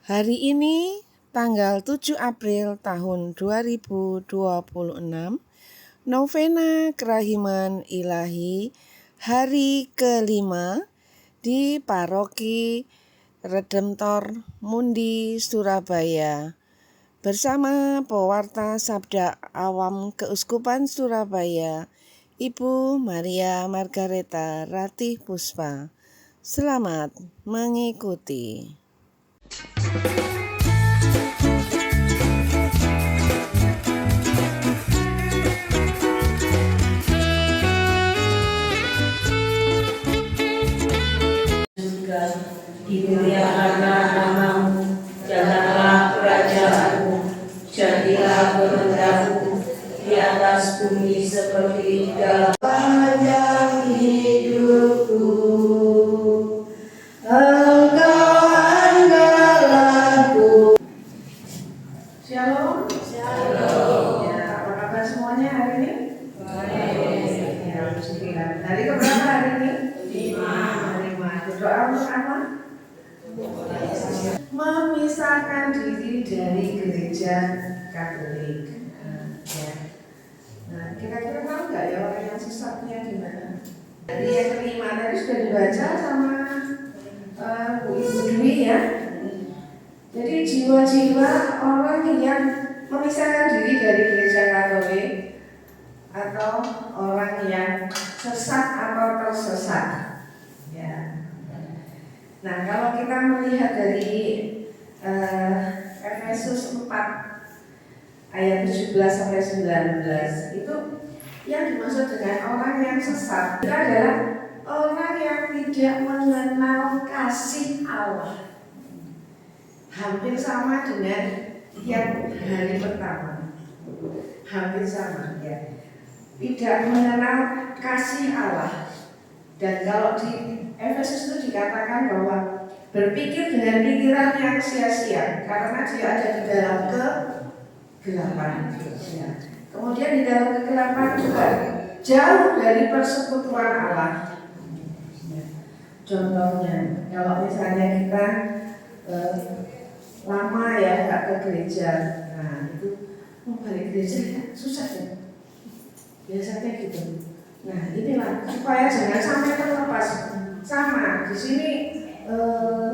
Hari ini tanggal 7 April tahun 2026, Novena Kerahiman Ilahi hari kelima di Paroki Redemptor Mundi Surabaya bersama pewarta Sabda Awam Keuskupan Surabaya, Ibu Maria Margareta Ratih Puspa. Selamat mengikuti. Dimuliakanlah namamu, datanglah kerajaanmu, jadilah kehendakmu di atas bumi seperti di dalam. Panjang hidupku, Engkau andalanku. Shalom. Shalom. Ya, apa kabar semuanya hari ini? Baik. Ya, alhamdulillah. Hari keberapa hari ini? 5. Hari 5. Berdoa untuk apa? Memisahkan diri dari gereja Katolik. Ya. Nah, kira-kira tahu nggak ya orang yang sesatnya gimana? Jadi yang kelima tadi sudah dibaca sama Bu Ibu Dwi ya. Jadi jiwa-jiwa orang yang memisahkan diri dari gereja Katolik atau orang yang sesat atau tersesat. Ya. Nah, kalau kita melihat dari Efesus 4 ayat 17 sampai 19 itu yang dimaksud dengan orang yang sesat itu adalah orang yang tidak mengenal kasih Allah. Hampir sama dengan yang hari pertama. Hampir sama ya. Tidak mengenal kasih Allah. Dan kalau di Efesus itu dikatakan bahwa berpikir dengan pikiran yang sia-sia karena dia ada di dalam kegelapan. Ya. Kemudian di dalam kegelapan juga jauh dari persekutuan Allah. Contohnya, kalau misalnya kita lama ya nggak ke gereja, nah itu mau balik gereja ya susah ya. Biasanya gitu. Nah inilah supaya jangan sampai terlepas. Sama di sini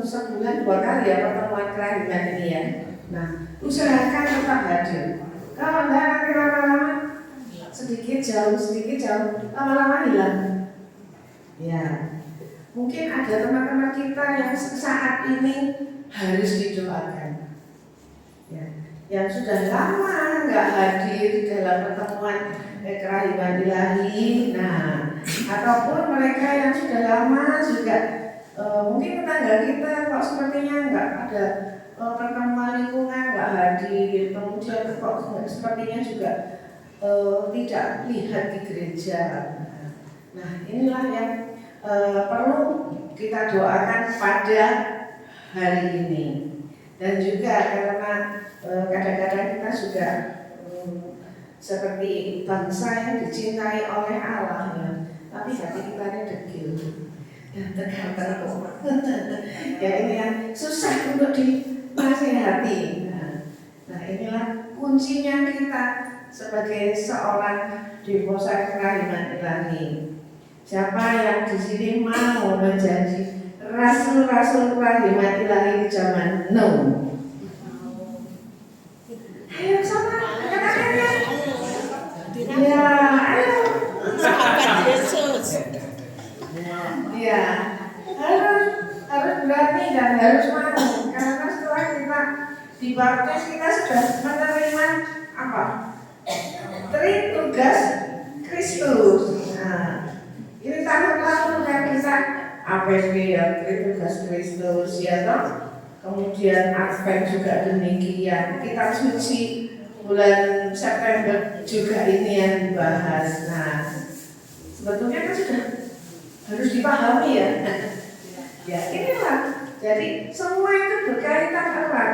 sebulan 2 kali ya pertemuan kerahiman ini ya. Nah usahakan tetap hadir. Kalau enggak nanti lama-lama sedikit jauh, lama-lama hilang. Ya, mungkin ada teman-teman kita yang saat ini harus didoakan. Ya, yang sudah lama nggak hadir dalam pertemuan kerahiman ilahi. Nah, ataupun mereka yang sudah lama juga mungkin tetangga kita kok sepertinya nggak ada pertemuan lingkungan, nggak hadir, kemudian kok sepertinya juga tidak lihat di gereja. Nah, inilah yang perlu kita doakan pada hari ini. Dan juga karena kadang-kadang kita juga seperti bangsa yang dicintai oleh Allah ya, tapi hati kita ini degil dan tegar terus. Ya ini yang susah untuk dinasihati. Nah inilah kuncinya kita sebagai seorang devosa kerahiman ilahi. Siapa yang di sini mau menjadi rasul-rasul kerahiman ilahi di zaman now? Ayo sama katakan ya. Ya, ayo. Sahabat Yesus. Ya, harus berani dan harus mau. Karena setelah kita dibaptis kita sudah menerima apa? Tugas Kristus. Nah, ini tahun lalu kan kita APP ya, tugas Kristus ya toh. Kemudian Advent juga demikian. Kita suci bulan September juga ini yang dibahas. Nah, sebetulnya kan sudah harus dipahami ya. Ya inilah. Jadi semua itu berkaitan erat.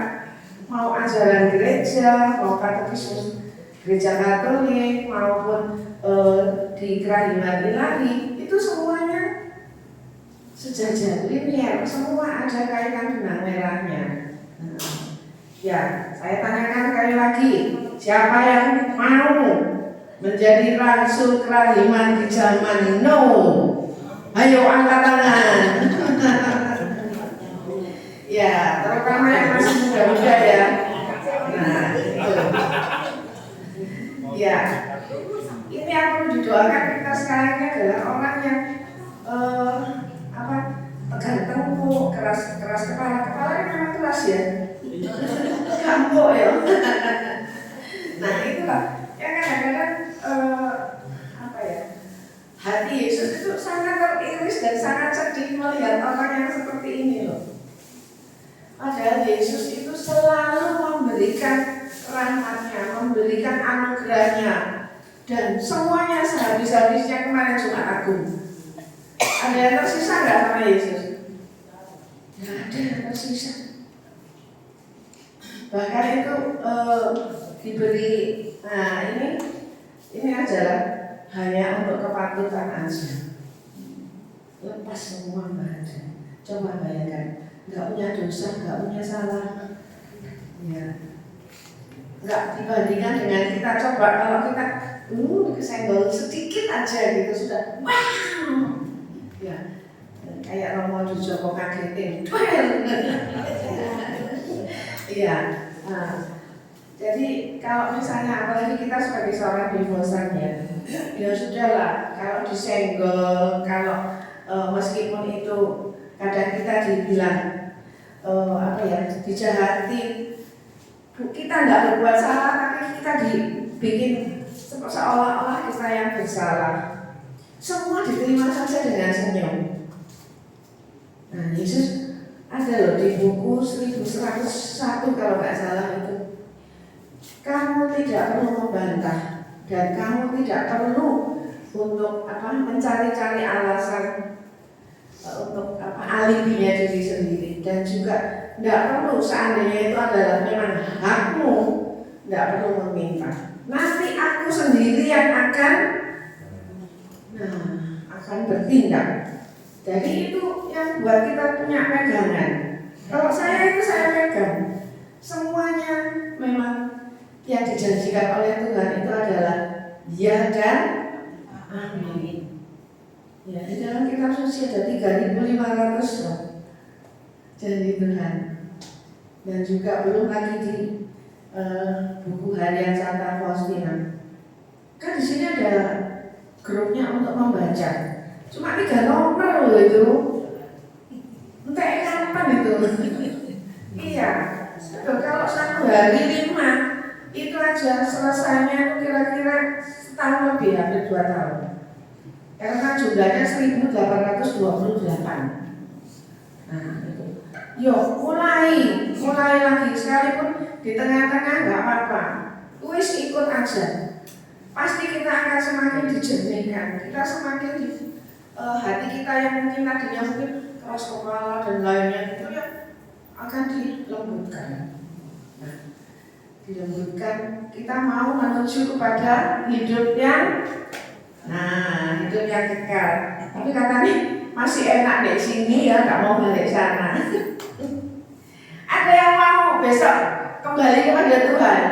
Mau ajaran gereja, mau katekismus gereja Katolik maupun di kerahiman ilahi itu semuanya sejajar, linear, semua ada kaitan benang merahnya. Nah, Ya, saya tanyakan sekali lagi, siapa yang mau menjadi rasul kerahiman di zaman Nuh? Ayo angkat tangan. Ya, terutama yang masih muda-muda ya. Nah, itu. Ya, ini yang perlu didoakan kita sekarang ini adalah orang yang tegar tengkuk, keras kepala kan memang keras ya. Kampuk ya. Nah itulah yang kadang-kadang hati Yesus itu sangat teriris dan sangat sedih melihat orang yang seperti ini loh. Padahal Yesus itu selalu memberikan rahmatnya, memberikan anugerahnya, dan semuanya sehabis-habisnya kemarin Jumat Agung. Ada yang tersisa nggak sama Yesus? Nggak ada yang tersisa. Bahkan itu diberi, nah ini adalah hanya untuk kepatutan aja. Lepas semua nggak ada. Coba bayangkan, nggak punya dosa, nggak punya salah, ya. Nggak dibandingkan dengan kita coba kalau kita kesenggol sedikit aja gitu sudah, wow, ya. Kayak Romo Joko kagetin, iya. Jadi kalau misalnya apalagi kita sebagai seorang devosan ya sudahlah. Kalau disenggol, kalau meskipun itu kadang kita dibilang dijahatin, kita tidak berbuat salah, tapi kita dibikin seolah-olah kita yang bersalah. Semua diterima saja dengan senyum. Nah, Yesus ada loh di buku 1101 kalau nggak salah itu. Kamu tidak perlu membantah dan kamu tidak perlu untuk mencari-cari alasan untuk alibinya diri sendiri, dan juga tidak perlu seandainya itu adalah memang hakmu, tidak perlu meminta. Nanti aku sendiri yang akan bertindak. Jadi itu yang buat kita punya pegangan. Kalau saya pegang. Semuanya memang yang dijanjikan oleh Tuhan itu adalah ya dan amin. Ya, di dalam kitab suci ada 3.500 loh janji Tuhan. Dan juga belum lagi di buku harian Santa Faustina. Kan di sini ada grupnya untuk membaca. Cuma 3 nomor loh itu. Entah kapan itu. Iya. Kalau 1 hari 5 itu aja selesainya kira-kira setahun lebih, hampir 2 tahun. Karena jumlahnya 1828. Nah itu. Yuk mulai lagi, sekalipun di tengah-tengah nggak apa-apa. Wis ikut aja. Pasti kita akan semakin dijernihkan. Kita semakin hati kita yang mungkin tadinya mungkin keras kepala dan lainnya itu ya akan dilembutkan. Nah, dilembutkan, kita mau menuju kepada hidup yang kekal. Tapi katanya masih enak di sini ya, nggak mau balik sana. Ada yang mau besok kembali kepada Tuhan?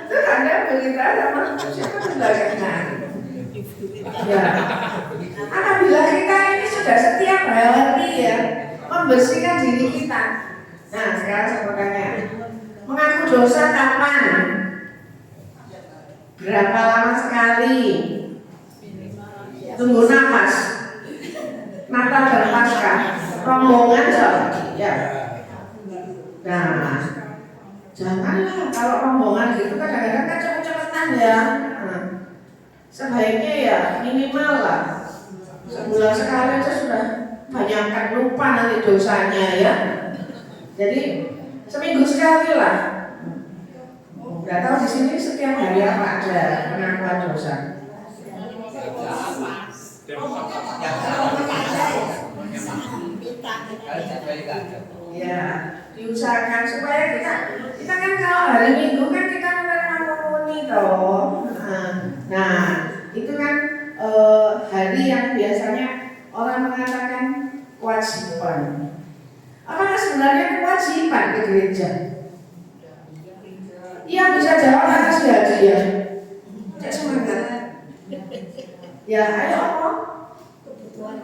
Itu Anda berkita sama siapa belakangan? Ya. Apabila kita ini sudah setiap hari ya membersihkan diri kita. Nah sekarang saya mau tanya, mengaku dosa kapan? Berapa lama sekali? Tunggu nafas. Natal dan Paskah. Rombongan ya. Nah, janganlah kalau rombongan gitu kadang-kadang kan cepet-cepetan ya. Nah, sebaiknya ya minimal lah sebulan sekali aja sudah banyakkan, lupa nanti dosanya ya. Jadi seminggu sekali lah. Nggak tahu di sini setiap hari apa ada pengakuan dosa. Ya, diusahakan supaya kita kan kalau hari Minggu kan kita menerima komuni toh. Nah, itu kan hari yang biasanya orang mengatakan kewajiban. Apakah sebenarnya kewajiban ke gereja? Iya, bisa jawab atas hadiah. Cek semangat. Ya, ayo apa? Kebutuhan.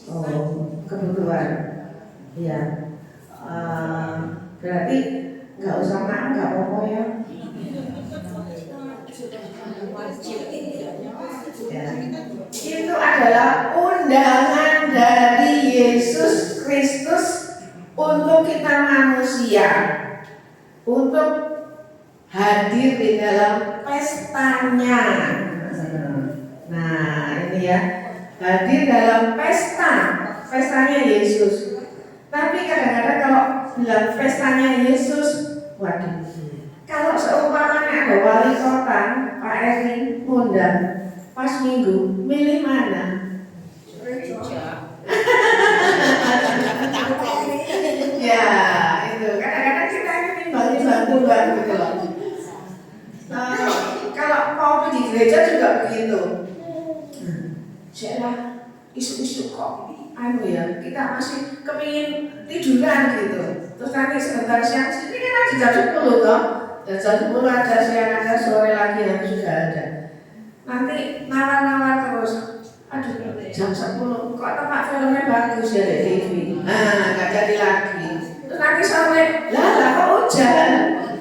Oh, kebutuhan. Iya. Berarti nggak usah maaf, nggak apa-apa ya. Ya. Itu adalah undangan dari Yesus Kristus untuk kita manusia, untuk hadir di dalam pestanya. Nah, ini ya, hadir dalam pestanya Yesus. Tapi kadang-kadang kalau bilang pestanya Yesus, waduh, kalau seumpamanya ada wali kota, Pak Eri ngundang pas minggu, milih mana? Ya, itu kadang-kadang kita ini timbang-timbang gitu loh. Kalau mau pergi gereja juga begitu. Jelah, isu-isu kok ya, kita masih kepingin tiduran gitu. Terus nanti sebentar siang, ini kan lagi jam 10 toh. Jam 10 ada siang, ada sore lagi, nanti juga ada. Nanti nawar-nawar terus. Aduh, jam 10 kok tempat filmnya bagus ya di TV. Nah, gak jadi lagi. Terus nanti sore, lah kok hujan.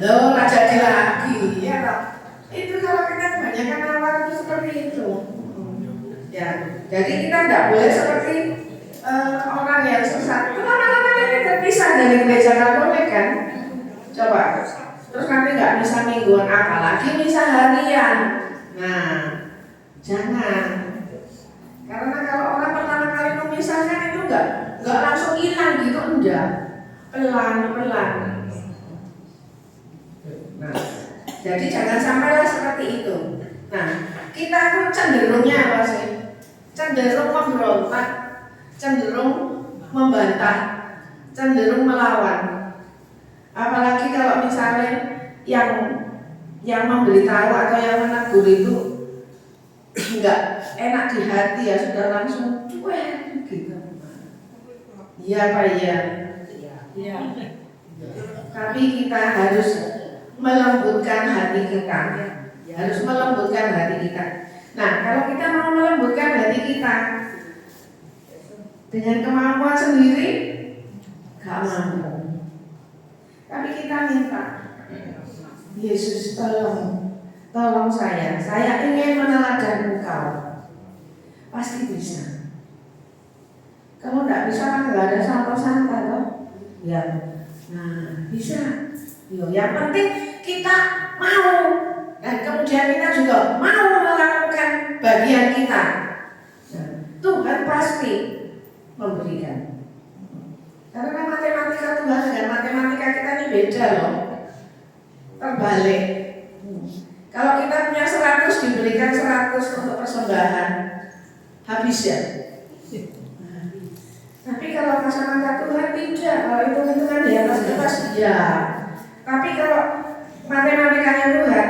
Loh, gak jadi lagi. Ya toh. Itu kalau kita kebanyakan nawar itu seperti itu. Ya, jadi kita tidak boleh seperti orang yang sesat. Itu lama-lama ini terpisah dari gereja Katolik kan? Coba. Terus nanti nggak bisa mingguan, apalagi bisa harian. Nah, jangan. Karena kalau orang pertama kali memisahkan itu nggak langsung hilang gitu, enggak. Pelan-pelan. Nah, jadi jangan sampailah seperti itu. Nah, kita tuh cenderungnya apa sih? Cenderung memberontak, cenderung membantah, cenderung melawan. Apalagi kalau misalnya yang memberitahu atau yang menegur itu enggak enak di hati, ya sudah langsung cuek gitu. Iya Pak ya. Iya. Tapi kita harus melembutkan hati kita. Harus melembutkan hati kita. Nah, kalau kita mau melembutkan hati kita dengan kemampuan sendiri, gak mampu. Tapi kita minta, Yesus tolong saya ingin meneladan Engkau. Pasti bisa. Kalau tidak bisa kan nggak ada sangka-sangka toh. Ya, nah bisa. Yo, yang penting kita mau. Dan kemudian kita juga mau melakukan bagian kita. Nah, Tuhan pasti memberikan. Karena matematika Tuhan dengan matematika kita ini beda loh. Terbalik. Kalau kita punya 100 diberikan 100 untuk persembahan, habis ya. Tapi kalau kacamata Tuhan tidak. Kalau hitung-hitungan di atas kertas ya. Tapi kalau matematikanya Tuhan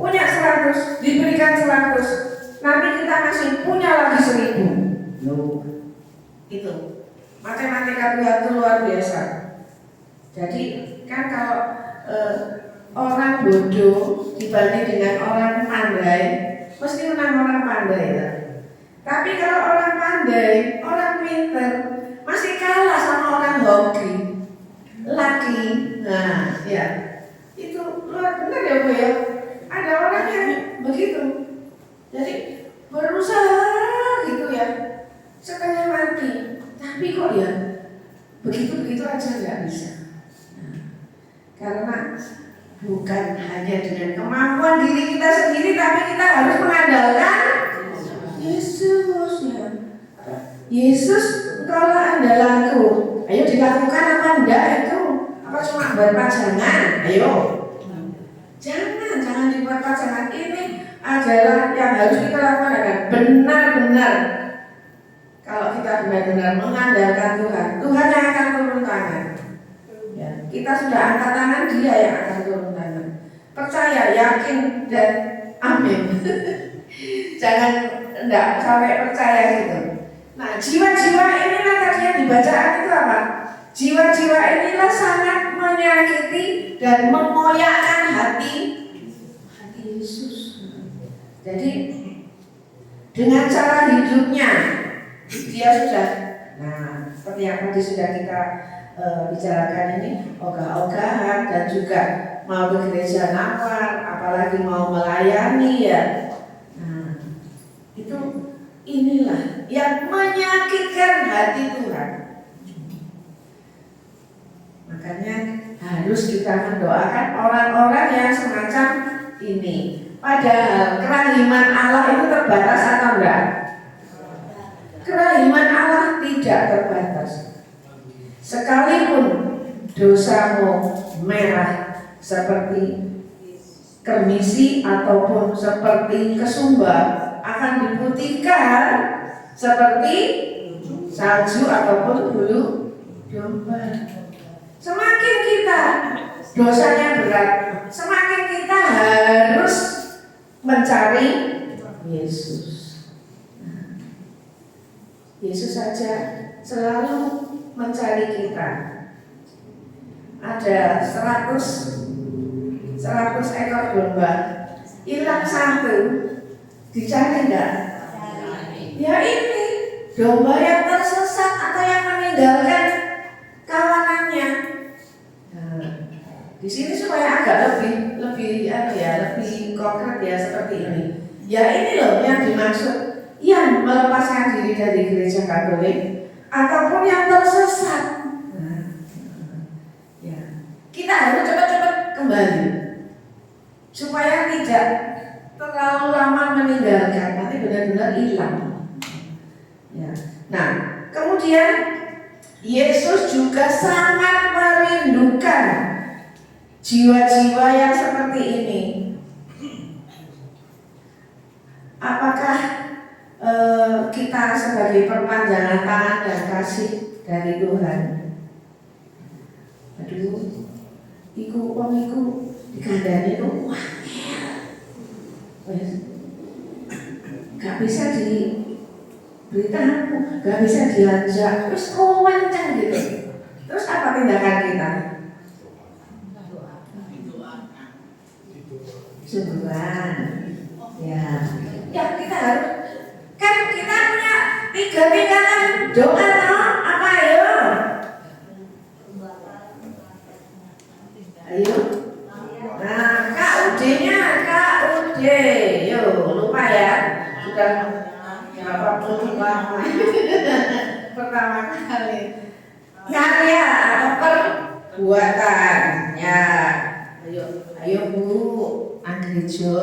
punya 100, diberikan 100, nanti kita masih punya lagi 1000. Itu matematika Tuhan itu luar biasa. Jadi kan kalau orang bodoh dibanding dengan orang pandai, mesti menang orang pandai ya. Tapi kalau orang pandai, orang pintar, masih kalah sama orang hoki, laki. Nah, ya itu luar benar ya Bu ya. Ada orang yang begitu, jadi berusaha gitu ya, setengah mati, tapi kok ya begitu-begitu aja nggak bisa. Nah, karena bukan hanya dengan kemampuan diri kita sendiri, tapi kita harus mengandalkan Yesus ya. Yesus, engkaulah andalanku. Ayo dilakukan apa enggak itu? Apa cuma buat pajangan? Ayo. Jangan dibuat pajangan. Ini adalah yang harus kita lakukan dengan benar-benar. Kalau kita benar-benar mengandalkan Tuhan, Tuhan yang akan turun tangan. Ya, kita sudah angkat tangan, Dia yang akan turun tangan. Percaya, yakin, dan amin. Jangan enggak sampai percaya gitu. Nah, jiwa-jiwa inilah tadi yang dibacaan itu apa? Jiwa-jiwa inilah sangat menyakiti dan mengoyakkan hati Yesus. Jadi dengan cara hidupnya dia sudah, nah seperti yang tadi sudah kita bicarakan ini, ogah-ogahan dan juga mau ke gereja nawar, apalagi mau melayani ya. Nah, itu inilah yang menyakitkan hati Tuhan. Makanya harus kita mendoakan orang-orang yang semacam ini. Padahal kerahiman Allah itu terbatas atau enggak? Kerahiman Allah tidak terbatas. Sekalipun dosamu merah seperti kermisi ataupun seperti kesumbar, akan diputihkan seperti salju ataupun bulu domba. Semakin kita dosanya berat, semakin kita harus mencari Yesus. Yesus saja selalu mencari kita. Ada 100 ekor domba, hilang satu, dicari enggak? Ya ini domba yang tersesat atau yang meninggalkan kawanannya. Nah, di sini supaya agak lebih konkret ya seperti ini. Ya ini loh yang dimaksud yang melepaskan diri dari gereja Katolik ataupun yang tersesat. Nah, ya kita harus cepat-cepat kembali supaya tidak terlalu lama meninggalkan, nanti benar-benar hilang. Ya. Nah, kemudian Yesus juga sangat merindukan jiwa-jiwa yang seperti ini. Apakah kita sebagai perpanjangan tangan dan kasih dari Tuhan? Aduh, iku dikandani itu gak bisa diberitahu, gak bisa diajak, terus kencang gitu. Terus apa tindakan kita? Sebulan, ya kita harus, kan kita punya 3 tingkatan doa apa ayo? Ayo. Nah, KUD-nya, yo lupa ya, sudah berapa puluh lama pertama kali. Karya atau perbuatan, ya. Ayo Bu, anggerejo.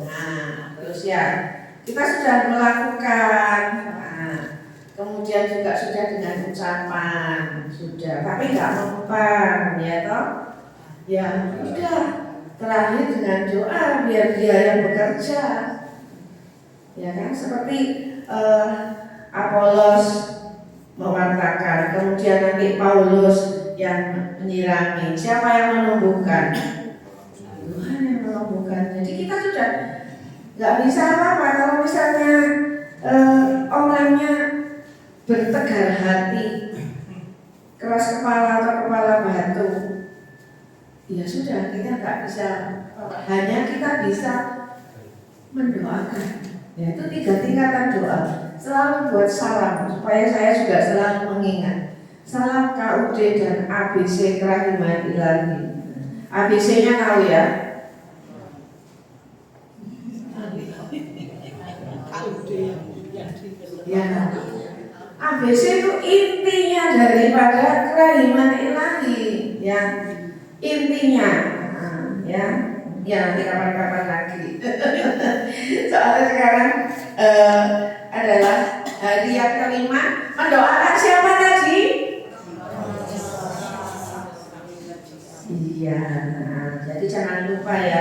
Nah, terus ya kita sudah melakukan. Nah, kemudian juga sudah dengan ucapan, sudah, tapi nggak mempan, ya toh? Ya udah, terakhir dengan doa biar dia yang bekerja, ya kan? Seperti Apolos mewartakan, kemudian nanti Paulus yang menyirami. Siapa yang menumbuhkan? Tuhan yang menumbuhkan. Jadi kita sudah nggak bisa apa-apa kalau misalnya orangnya bertegar hati, keras kepala atau kepala batu. Ya sudah, kita nggak bisa, hanya kita bisa mendoakan. Ya, itu 3 tingkatan doa. Selalu buat salam supaya saya juga selalu mengingat. Salam KUD dan ABC Kerahiman Ilahi. ABC-nya tahu ya? Ya. ABC itu intinya daripada Kerahiman Ilahi, ya. Intinya, ya nanti kapan-kapan lagi. Soalnya sekarang adalah hari yang kelima, mendoakan siapa tadi? Iya, jadi jangan lupa ya.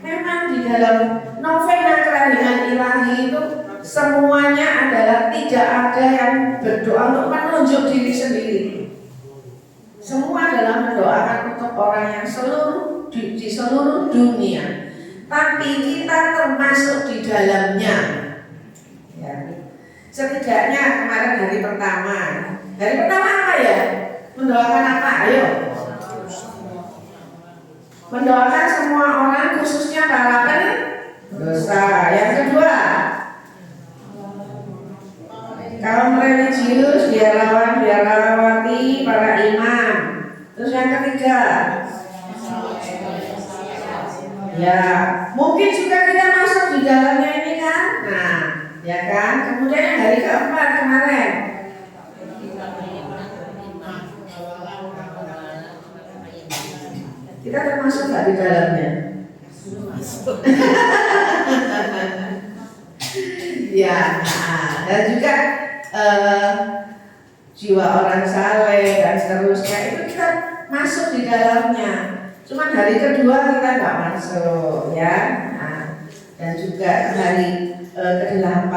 Memang di dalam novena Kerahiman Ilahi itu semuanya adalah tidak ada yang berdoa untuk menunjuk diri sendiri. Semua adalah mendoakan untuk orang yang di seluruh dunia. Tapi kita termasuk di dalamnya. Setidaknya kemarin hari pertama. Hari pertama apa ya? Mendoakan apa? Ayo. Mendoakan semua orang khususnya para pendosa. Yang kedua, kaum religius, biarawan, biarawati, para imam. Terus yang ketiga, ya mungkin juga kita masuk di dalamnya ini kan. Nah, ya kan. Kemudian yang hari keempat kemarin, kita termasuk nggak di dalamnya? Ya, dan juga jiwa orang saleh dan seterusnya itu kita masuk di dalamnya. Cuman hari kedua kita nggak masuk, ya. Nah, dan juga hari ke-8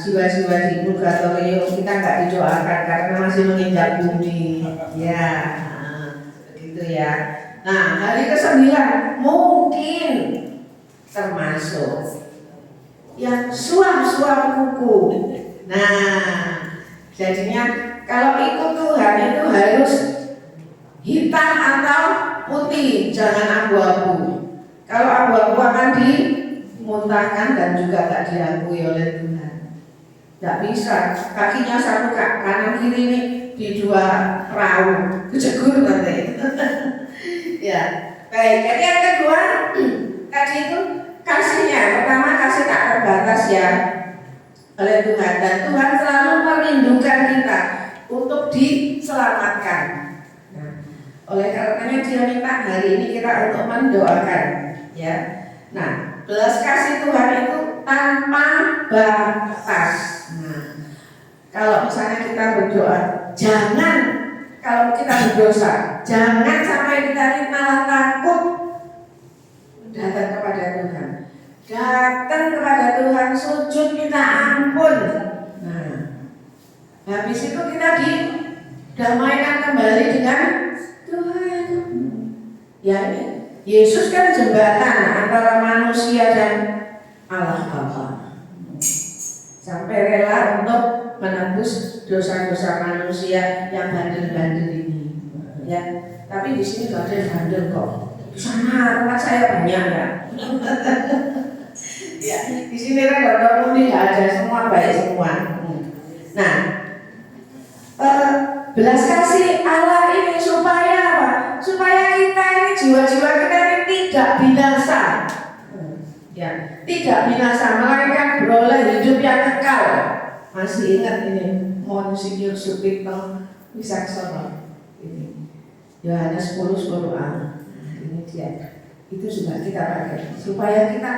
jiwa-jiwa di purgatorium kita nggak didoakan karena masih menginjak bumi, ya. Begitu ya. Nah, hari ke-9 mungkin termasuk yang suam-suam kuku. Nah, jadinya kalau ikut Tuhan itu harus hitam atau putih, jangan abu-abu. Kalau abu-abu akan dimuntahkan dan juga tak diakui oleh Tuhan. Tidak bisa, kakinya satu kanan kiri ini di dua perahu, kejegur nanti. Ya, baik. Jadi yang kedua tadi itu kasihnya, pertama kasih tak terbatas ya oleh Tuhan, dan Tuhan selalu merindukan kita untuk diselamatkan. Nah, oleh karenanya Dia minta hari ini kita untuk mendoakan, ya. Nah, belas kasih Tuhan itu tanpa batas. Nah, kalau misalnya kita berdoa, jangan, kalau kita berdosa, jangan sampai kita ini malah takut datang kepada Tuhan. Datang kepada Tuhan, sujud minta ampun. Nah, habis itu kita didamaikan kembali dengan Tuhan. Ya, Yesus kan jembatan antara manusia dan Allah Bapa. Sampai rela untuk menebus dosa-dosa manusia yang bandel-bandel ini. Ya, tapi di sini gak ada yang bandel kok. Sama tempat saya banyak ya. Ya, di sini rekan-rekan tidak ada, semua baik semua. Nah, belas kasih Allah ini supaya apa? Supaya kita ini, jiwa-jiwa kita ini tidak binasa. Ya, tidak binasa, melainkan beroleh hidup yang kekal. Masih ingat ini Monsinyur Supito Wisaksono ini Yohanes 10:10a. Ini dia. Itu juga kita pakai supaya kita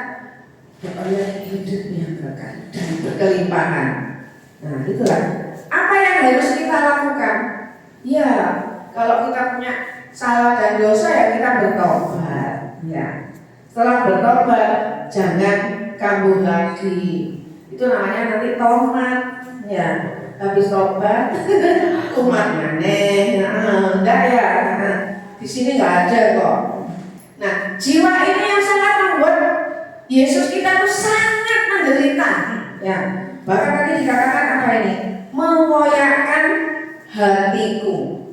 beroleh hidup yang kekal dan berkelimpahan. Nah, itulah apa yang harus kita lakukan. Ya, kalau kita punya salah dan dosa ya kita bertobat. Ya, setelah bertobat jangan kambuh lagi. Itu namanya nanti tomat. Ya, habis tobat umat maneh. Enggak ya. Nah, di sini nggak ada kok. Nah, jiwa ini yang sangat membuat Yesus kita tuh sangat menderita. Ya, bahkan tadi dikatakan apa ini? Mengoyakkan hatiku.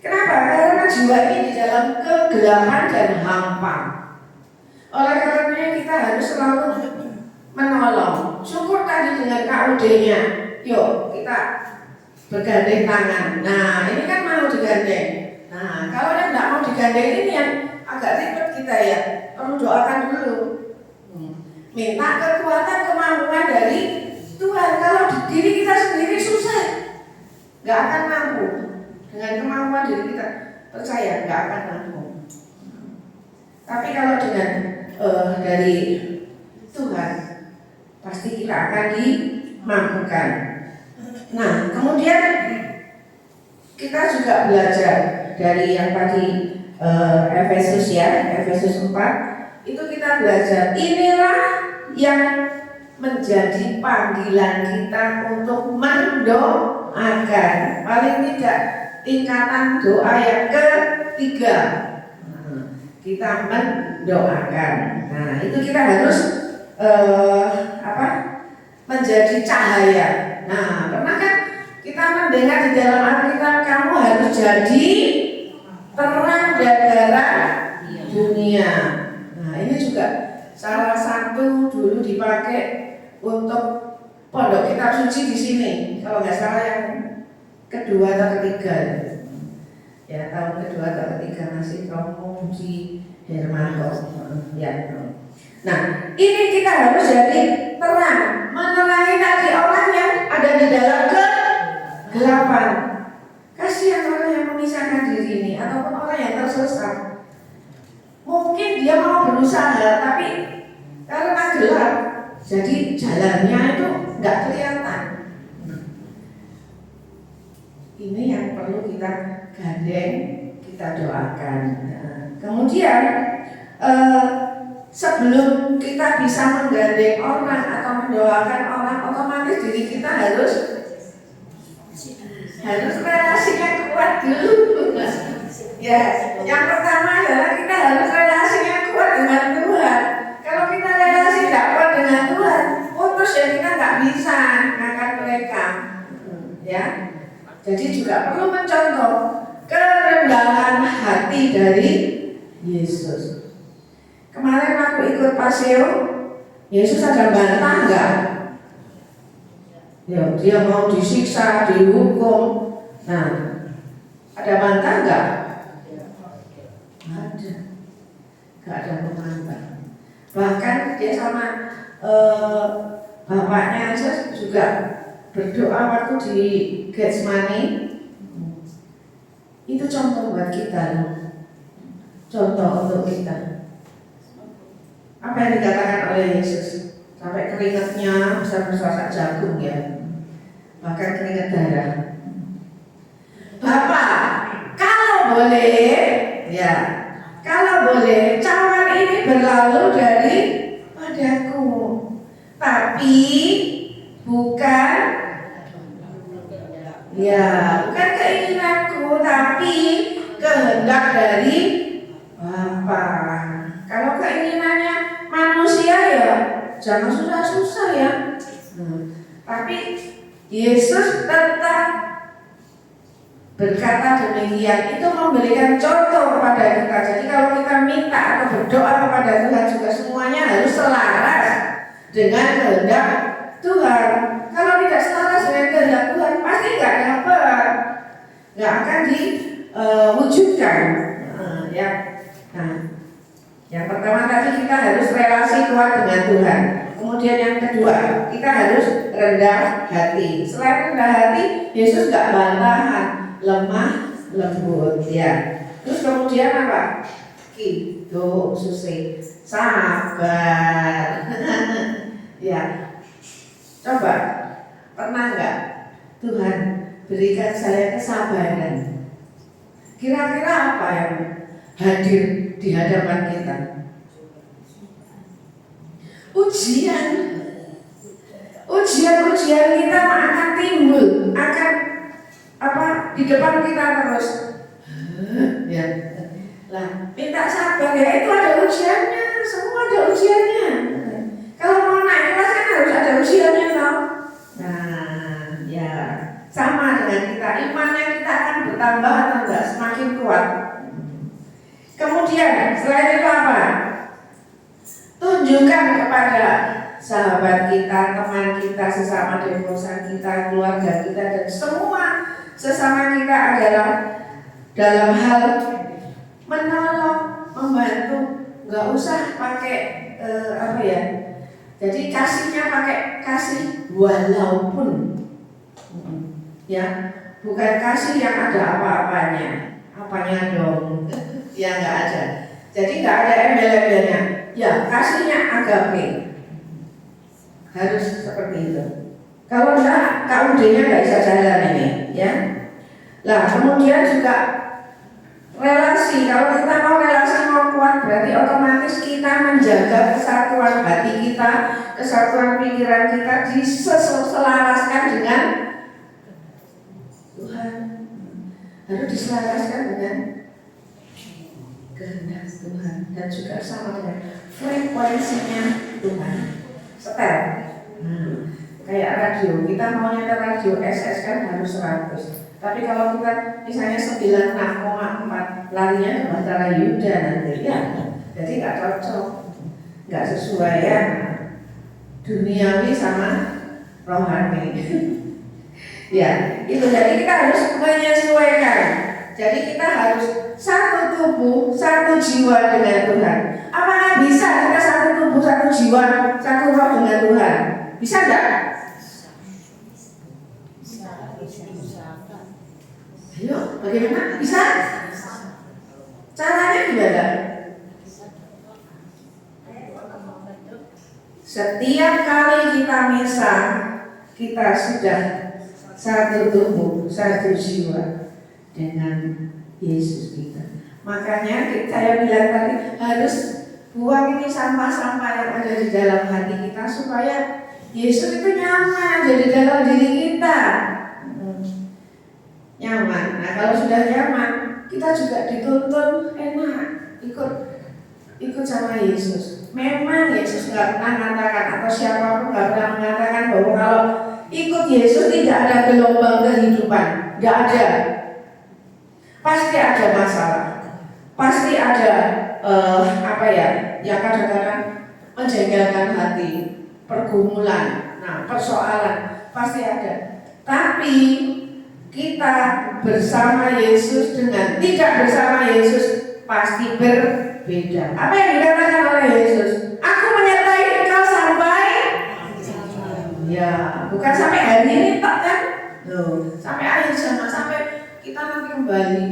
Kenapa? Karena jiwa ini di dalam kegelapan dan hampa. Oleh karenanya kita harus selalu menolong. Syukur tadi dengan KUD-nya. Yuk kita bergandeng tangan. Nah, ini kan mau digandeng. Nah, kalau yang tidak mau digandeng ini yang agak ribet kita ya. Perlu doakan dulu. Minta kekuatan, kemampuan dari Tuhan. Kalau diri kita sendiri susah, nggak akan mampu. Dengan kemampuan diri kita, percaya nggak akan mampu. Tapi kalau dengan dari Tuhan, pasti kita akan dimampukan. Nah, kemudian kita juga belajar dari yang tadi Efesus ya, Efesus 4 itu kita belajar inilah yang menjadi panggilan kita untuk mendoakan. Paling tidak tingkatan doa yang ketiga, kita mendoakan. Nah, itu kita harus menjadi cahaya Nah, pernah kan kita mendengar di dalam Alkitab, kamu harus jadi terang dan terang dunia. Nah, ini juga salah satu dulu dipakai untuk pondok kitab suci di sini. Kalau nggak salah yang kedua atau ketiga, ya tahun kedua atau ketiga masih Romo Budi Hermanto. Ya. Nah, ini kita harus jadi terang, menerangi tadi orang yang ada di dalam kegelapan. Kasihan orang yang memisahkan diri ini, ataupun orang yang tersesat. Mungkin dia mau berusaha, tapi karena gelap, jadi jalannya itu nggak kelihatan. Ini yang perlu kita gandeng, kita doakan. Nah, kemudian sebelum kita bisa menggandeng orang atau mendoakan orang, otomatis diri kita harus relasinya kuat dulu. Ya, yang pertama adalah kita harus relasinya kuat dengan Tuhan. Kalau kita relasi tidak kuat dengan Tuhan, putus ya kita nggak bisa ngangkat mereka. Ya, jadi juga perlu mencontoh kerendahan hati dari Yesus. Kemarin aku ikut Paseo, Yesus ada bantah enggak? Ya, dia mau disiksa, dihukum. Nah, ada bantah enggak? Ada. Enggak ada pembantah. Bahkan dia sama bapaknya aja juga berdoa waktu di Getsemani. Itu contoh buat kita, contoh untuk kita. Apa yang dikatakan oleh Yesus? Sampai keringatnya bisa bersuara jagung ya, bahkan keringat darah. Bapak, kalau boleh, ya, kalau boleh, cawan ini berlalu dari padaku, tapi bukan, ya, bukan keinginanku, tapi kehendak dari Bapa. Kalau keinginannya manusia ya jangan susah-susah ya. Tapi Yesus tetap berkata demikian. Itu memberikan contoh kepada kita. Jadi kalau kita minta atau berdoa kepada Tuhan juga semuanya harus selaras dengan kehendak Tuhan. Kalau tidak selaras dengan kehendak Tuhan pasti nggak dapat, nggak akan diwujudkan. Ya. Nah, yang pertama tadi kita harus relasi kuat dengan Tuhan. Kemudian yang kedua, kita harus rendah hati. Selain rendah hati, Yesus gak bantahan, lemah lembut ya. Terus kemudian apa? Kido susi, sabar. Ya. Coba, pernah gak Tuhan berikan saya kesabaran? Kira-kira apa yang hadir di hadapan kita? Ujian kita akan timbul, akan di depan kita terus. Ya, lah minta sabar ya, itu ada ujiannya, semua ada ujiannya. Kalau mau naik kelas kan harus ada ujiannya toh. Nah, ya sama dengan kita, imannya kita akan bertambah atau enggak, semakin kuat. Kemudian selain itu apa? Tunjukkan kepada sahabat kita, teman kita, sesama devosan kita, keluarga kita, dan semua sesama kita adalah dalam hal menolong, membantu. Gak usah pakai jadi kasihnya pakai kasih walaupun, ya, bukan kasih yang ada apa-apanya, apanya dong. Ya nggak ada. Jadi nggak ada embel-embelnya. Ya kasihnya agape. Harus seperti itu. Kalau enggak, KUD-nya nggak bisa jalan ini, ya. Lah kemudian juga relasi. Kalau kita mau relasi mau kuat, berarti otomatis kita menjaga kesatuan hati kita, kesatuan pikiran kita diselaraskan dengan Tuhan. Harus diselaraskan dengan kehendak Tuhan dan juga sama dengan frekuensinya Tuhan. Setel. Kayak radio, kita mau nyetel radio SS kan harus 100. Tapi kalau kita misalnya 96,4 larinya ke Bahtara Yuda nanti ya, jadi nggak cocok, nggak sesuai ya, duniawi sama rohani. Ya, itu jadi kita harus menyesuaikan. Jadi kita harus satu tubuh, satu jiwa dengan Tuhan. Apakah bisa kita satu tubuh, satu jiwa, satu roh dengan Tuhan? Bisa nggak? Ayo, bagaimana? Bisa? Caranya gimana? Setiap kali kita misa, kita sudah satu tubuh, satu jiwa dengan Yesus kita. Makanya saya bilang tadi harus buang ini sampah-sampah yang ada di dalam hati kita supaya Yesus itu nyaman ada di dalam diri kita. Nyaman. Nah kalau sudah nyaman, kita juga dituntun enak ikut sama Yesus. Memang Yesus nggak pernah mengatakan atau siapapun nggak pernah mengatakan bahwa kalau ikut Yesus tidak ada gelombang kehidupan, nggak ada. Pasti ada masalah, pasti ada yang kadang-kadang menjengkelkan hati, pergumulan, persoalan pasti ada. Tapi kita bersama Yesus dengan tidak bersama Yesus pasti berbeda. Apa yang dikatakan oleh Yesus? Aku menyertai engkau sampai ya, bukan sampai hari ini tak kan? Sampai akhir zaman, sampai kita nanti kembali.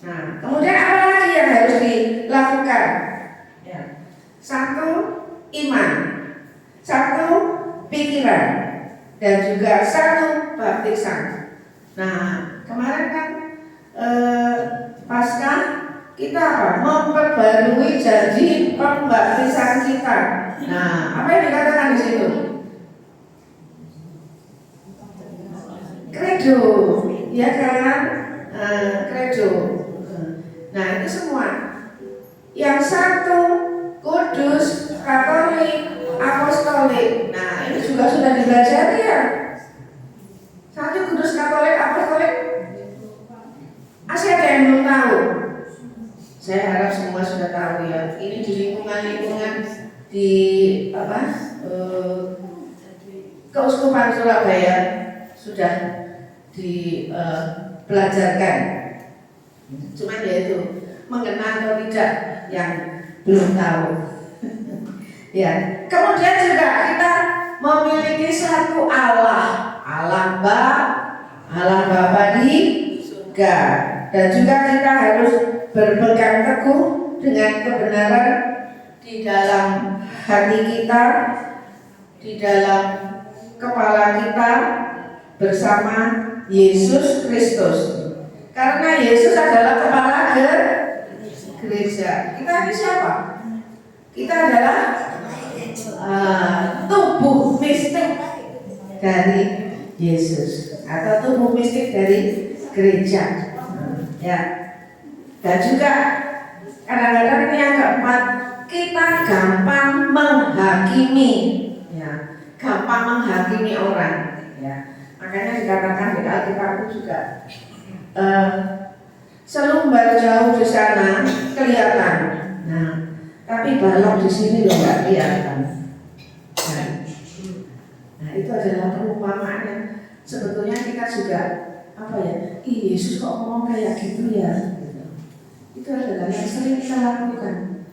Nah, kemudian apa lagi yang harus dilakukan? Ya. Satu, iman. Satu, pikiran. Dan juga satu, baptisan. Nah, kemarin kan Paskah kita apa? Memperbarui janji pembaptisan kita. Nah, apa yang dikatakan di situ? Credo, ya kan? Credo. Nah, itu semua. Yang satu, kudus, katolik, apostolik. Nah, ini juga sudah dipelajari ya. Satu, kudus, katolik, apostolik. Masih ada yang belum tahu? Saya harap semua sudah tahu ya. Ini di lingkungan di Keuskupan Surabaya sudah dipelajarkan. Cuman ya itu mengenal atau tidak yang belum tahu. Ya. Kemudian juga kita memiliki satu Allah, Allah Bapa di surga. Dan juga kita harus berpegang teguh dengan kebenaran di dalam hati kita, di dalam kepala kita bersama Yesus Kristus. Karena Yesus adalah kepala gereja. Kita ini siapa? Kita adalah tubuh mistik dari Yesus atau tubuh mistik dari gereja. Ya. Dan juga kadang-kadang ini yang keempat, kita gampang menghakimi, ya, gampang menghakimi orang. Ya. Makanya dikatakan di Alkitab itu juga selumbar jauh di sana kelihatan. Nah, tapi balok di sini loh nggak kelihatan. Nah, itu adalah perumpamaan yang sebetulnya kita juga Yesus kok ngomong kayak gitu ya? Itu adalah yang sering kita lakukan.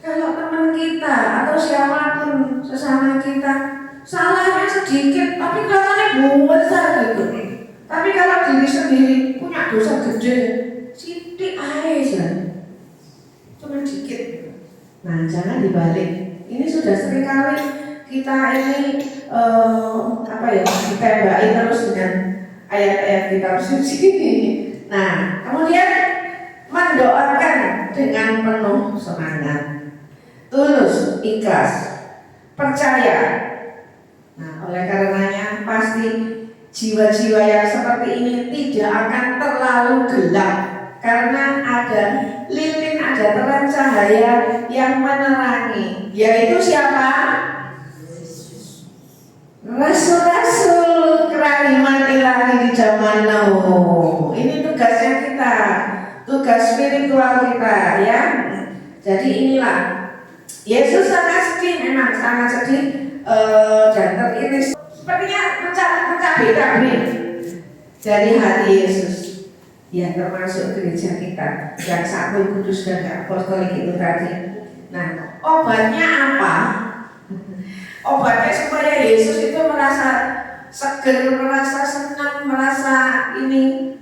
Kalau teman kita atau siapapun sesama kita salahnya sedikit, tapi kelihatannya besar gitu. Tapi kalau diri sendiri punya dosa gede, sidik aja, cuma dikit. Nah, jangan dibalik. Ini sudah sering kali kita ini ditembaki terus dengan ayat-ayat kitab suci. Nah, kemudian mendoakan dengan penuh semangat, tulus, ikhlas, percaya. Nah, oleh karenanya pasti jiwa-jiwa yang seperti ini tidak akan terlalu gelap, karena ada lilin, ada terang cahaya yang menerangi, yaitu siapa? Rasul-rasul kerahiman ilahi di zaman now. Ini tugasnya kita, tugas spiritual kita ya. Jadi inilah Yesus sangat sedih, memang sangat sedih dan teriris. Sepertinya pecah beda nih dari hati Yesus. Ya termasuk gereja kita yang satu kudus dan apostolik itu tadi. Nah, obatnya apa? Obatnya supaya Yesus itu merasa seger, merasa senang, merasa ini.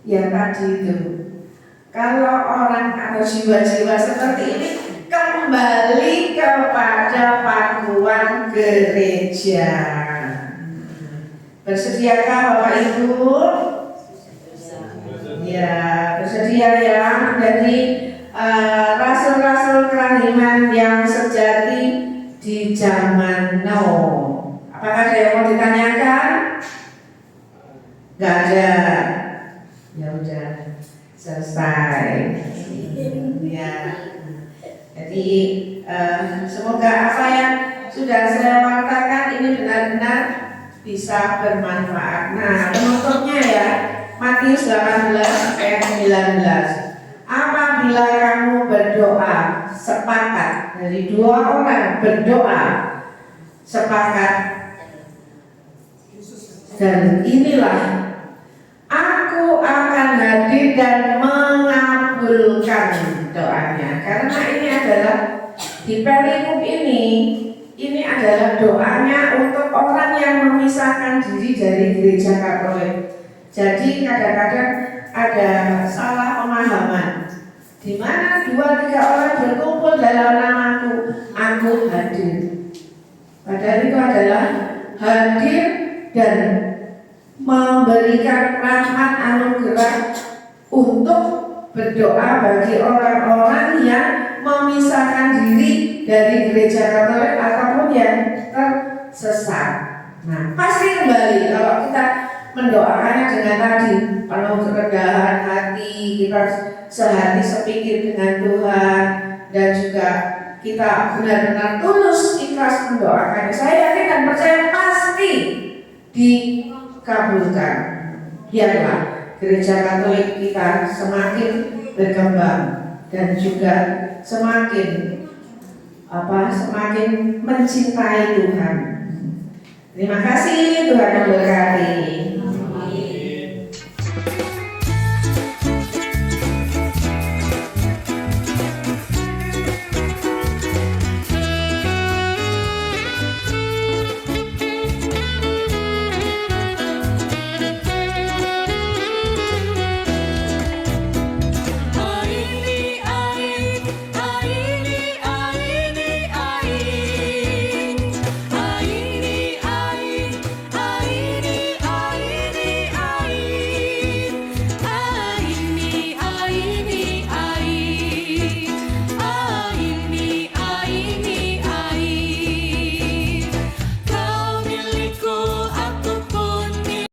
Ya tadi itu. Kalau orang atau jiwa-jiwa seperti ini kembali kepada pangkuan gereja. Bersediakah Bapak Ibu? Ya, bersedia ya menjadi rasul-rasul kerahiman yang sejati di zaman now. Apakah ada yang mau ditanyakan? Gak ada. Ya udah selesai. Ya. Jadi semoga apa yang sudah saya wartakan ini benar-benar bisa bermanfaat. Nah, penutupnya ya Matius 18 ayat 19. Apabila kamu berdoa sepakat, dari dua orang berdoa sepakat, dan inilah aku akan hadir dan mengabulkan doanya. Karena ini adalah di perikop ini adalah doanya untuk orang yang memisahkan diri dari gereja Katolik. Jadi kadang-kadang ada salah pemahaman, di mana 2-3 orang berkumpul dalam namaku, aku hadir. Padahal itu adalah hadir dan memberikan rahmat anugerah untuk berdoa bagi orang-orang yang memisahkan diri dari gereja Katolik ataupun yang tersesat. Nah, pasti kembali kalau kita mendoakannya dengan tadi penuh kerendahan hati, kita sehati sepikir dengan Tuhan, dan juga kita benar-benar tulus ikhlas mendoakan. Saya yakin dan percaya pasti dikabulkan. Biarlah gereja Katolik kita semakin berkembang dan juga semakin mencintai Tuhan. Terima kasih Tuhan yang